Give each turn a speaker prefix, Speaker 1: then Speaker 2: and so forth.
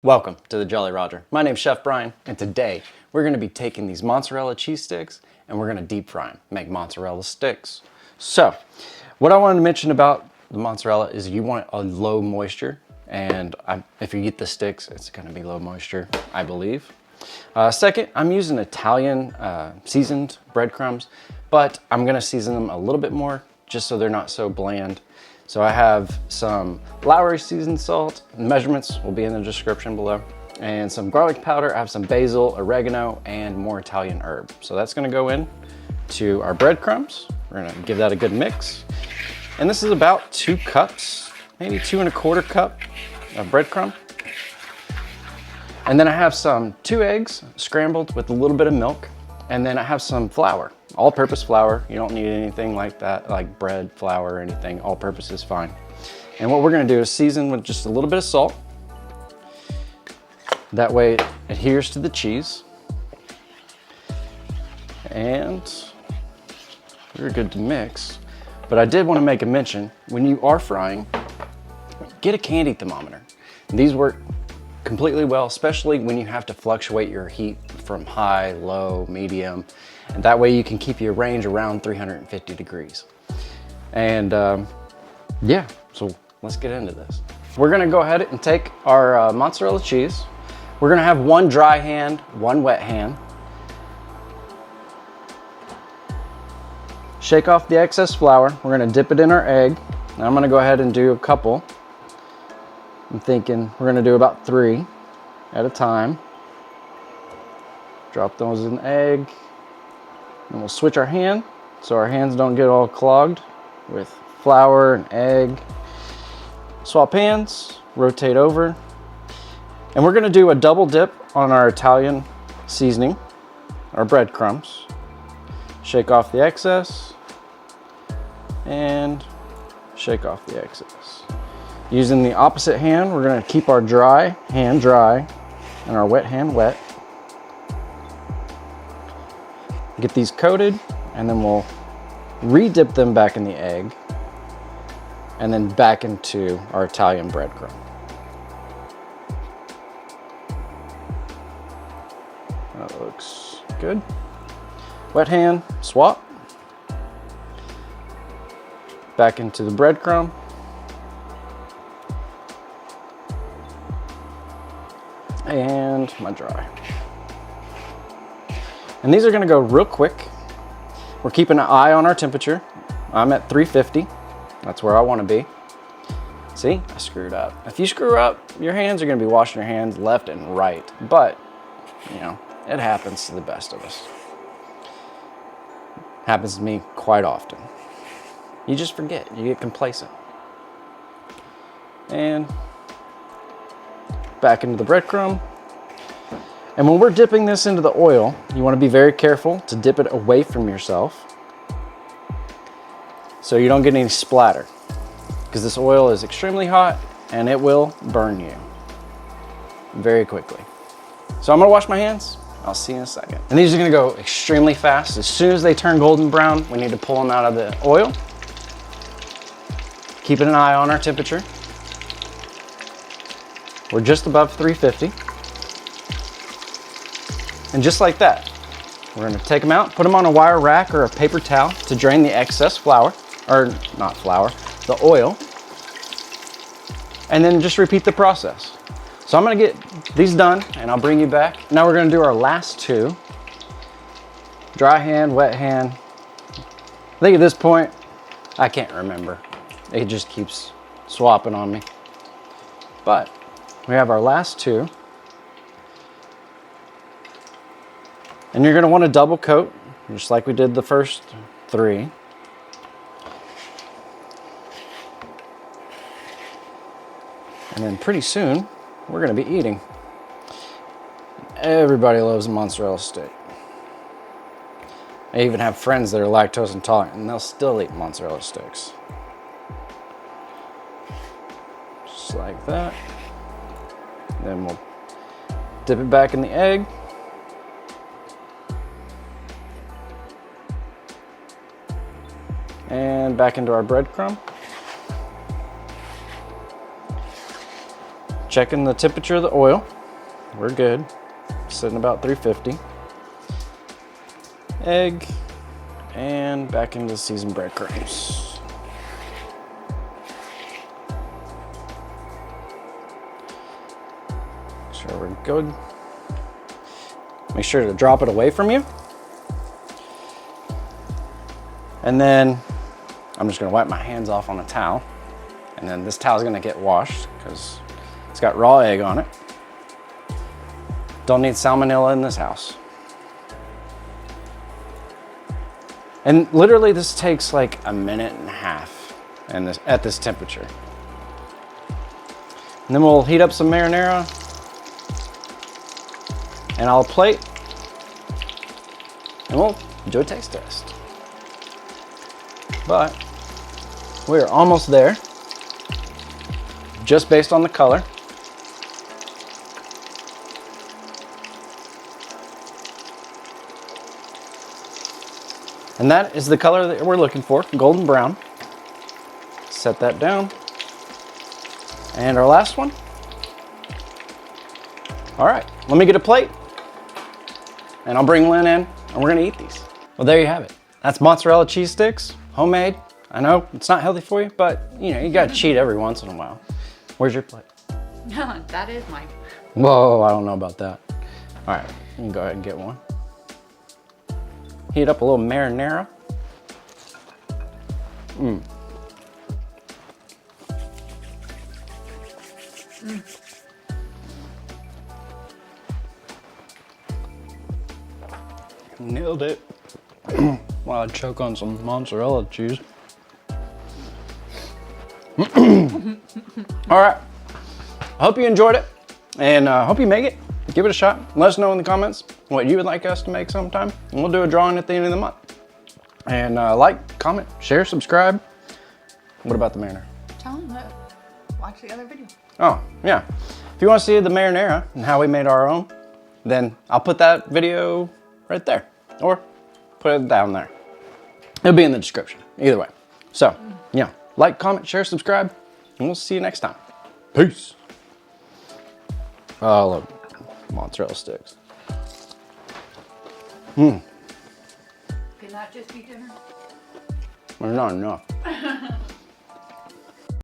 Speaker 1: Welcome to the Jolly Roger. My name's Chef Brian, and today we're going to be taking these mozzarella cheese sticks and we're going to deep fry them, make mozzarella sticks. So, what I wanted to mention about the mozzarella is you want a low moisture, and if you get the sticks, it's going to be low moisture, I believe. Second, I'm using Italian seasoned breadcrumbs, but I'm going to season them a little bit more just so they're not so bland. So I have some Lowry seasoned salt, measurements will be in the description below, and some garlic powder. I have some basil, oregano, and more Italian herb. So that's gonna go in to our breadcrumbs. We're gonna give that a good mix. And this is about 2 cups, maybe 2 1/4 cup of breadcrumb. And then I have some 2 eggs scrambled with a little bit of milk. And then I have some flour, all-purpose flour. You don't need anything like that, like bread flour or anything. All-purpose is fine. And what we're gonna do is season with just a little bit of salt. That way it adheres to the cheese. And we're good to mix. But I did wanna make a mention, when you are frying, get a candy thermometer. These work completely well, especially when you have to fluctuate your heat from high, low, medium, and that way you can keep your range around 350 degrees. And yeah, so let's get into this. We're gonna go ahead and take our mozzarella cheese. We're gonna have 1 dry hand, 1 wet hand. Shake off the excess flour. We're gonna dip it in our egg. Now I'm gonna go ahead and do a couple. I'm thinking we're gonna do about 3 at a time. Drop those in the egg. And we'll switch our hand so our hands don't get all clogged with flour and egg. Swap hands, rotate over. And we're gonna do a double dip on our Italian seasoning, our breadcrumbs. Shake off the excess and shake off the excess. Using the opposite hand, we're gonna keep our dry hand dry and our wet hand wet. Get these coated, and then we'll re-dip them back in the egg and then back into our Italian breadcrumb. That looks good. Wet hand, swap. Back into the breadcrumb. And my dry. And these are gonna go real quick. We're keeping an eye on our temperature. I'm at 350. That's where I wanna be. See, I screwed up. If you screw up, your hands are gonna be washing your hands left and right. But, you know, it happens to the best of us. Happens to me quite often. You just forget, you get complacent. And back into the breadcrumb. And when we're dipping this into the oil, you want to be very careful to dip it away from yourself so you don't get any splatter, because this oil is extremely hot and it will burn you very quickly. So I'm gonna wash my hands. I'll see you in a second. And these are gonna go extremely fast. As soon as they turn golden brown, we need to pull them out of the oil. Keeping an eye on our temperature. We're just above 350. And just like that, we're gonna take them out, put them on a wire rack or a paper towel to drain the excess flour, or not flour, the oil. And then just repeat the process. So I'm gonna get these done and I'll bring you back. Now we're gonna do our last 2. Dry hand, wet hand. I think at this point, I can't remember. It just keeps swapping on me. But we have our last 2. And you're gonna wanna double coat, just like we did the first 3. And then pretty soon, we're gonna be eating. Everybody loves a mozzarella stick. I even have friends that are lactose intolerant and they'll still eat mozzarella sticks. Just like that. Then we'll dip it back in the egg. And back into our breadcrumb. Checking the temperature of the oil. We're good. Sitting about 350. Egg, and back into the seasoned breadcrumbs. Make sure we're good. Make sure to drop it away from you. And then I'm just gonna wipe my hands off on a towel. And then this towel is gonna get washed because it's got raw egg on it. Don't need salmonella in this house. And literally this takes like a minute and a half at this temperature. And then we'll heat up some marinara and I'll plate and we'll do a taste test. But we're almost there, just based on the color. And that is the color that we're looking for, golden brown. Set that down. And our last one. All right, let me get a plate and I'll bring Lynn in and we're gonna eat these. Well, there you have it. That's mozzarella cheese sticks, homemade. I know it's not healthy for you, but you know, you gotta cheat every once in a while. Where's your plate?
Speaker 2: No, that is mine.
Speaker 1: Whoa, I don't know about that. All right, you can go ahead and get one. Heat up a little marinara. Nailed it. While I choke on some mozzarella cheese. All right, I hope you enjoyed it and hope you make it. Give it a shot. Let us know in the comments what you would like us to make sometime. And we'll do a drawing at the end of the month. And like, comment, share, subscribe. What about the marinara?
Speaker 2: Tell them to watch the other video.
Speaker 1: Oh, yeah. If you want to see the marinara and how we made our own, then I'll put that video right there. Or put it down there. It'll be in the description. Either way. So, yeah. Like, comment, share, subscribe. And we'll see you next time. Peace. Oh, I love mozzarella sticks.
Speaker 2: Can that just be dinner?
Speaker 1: There's not enough.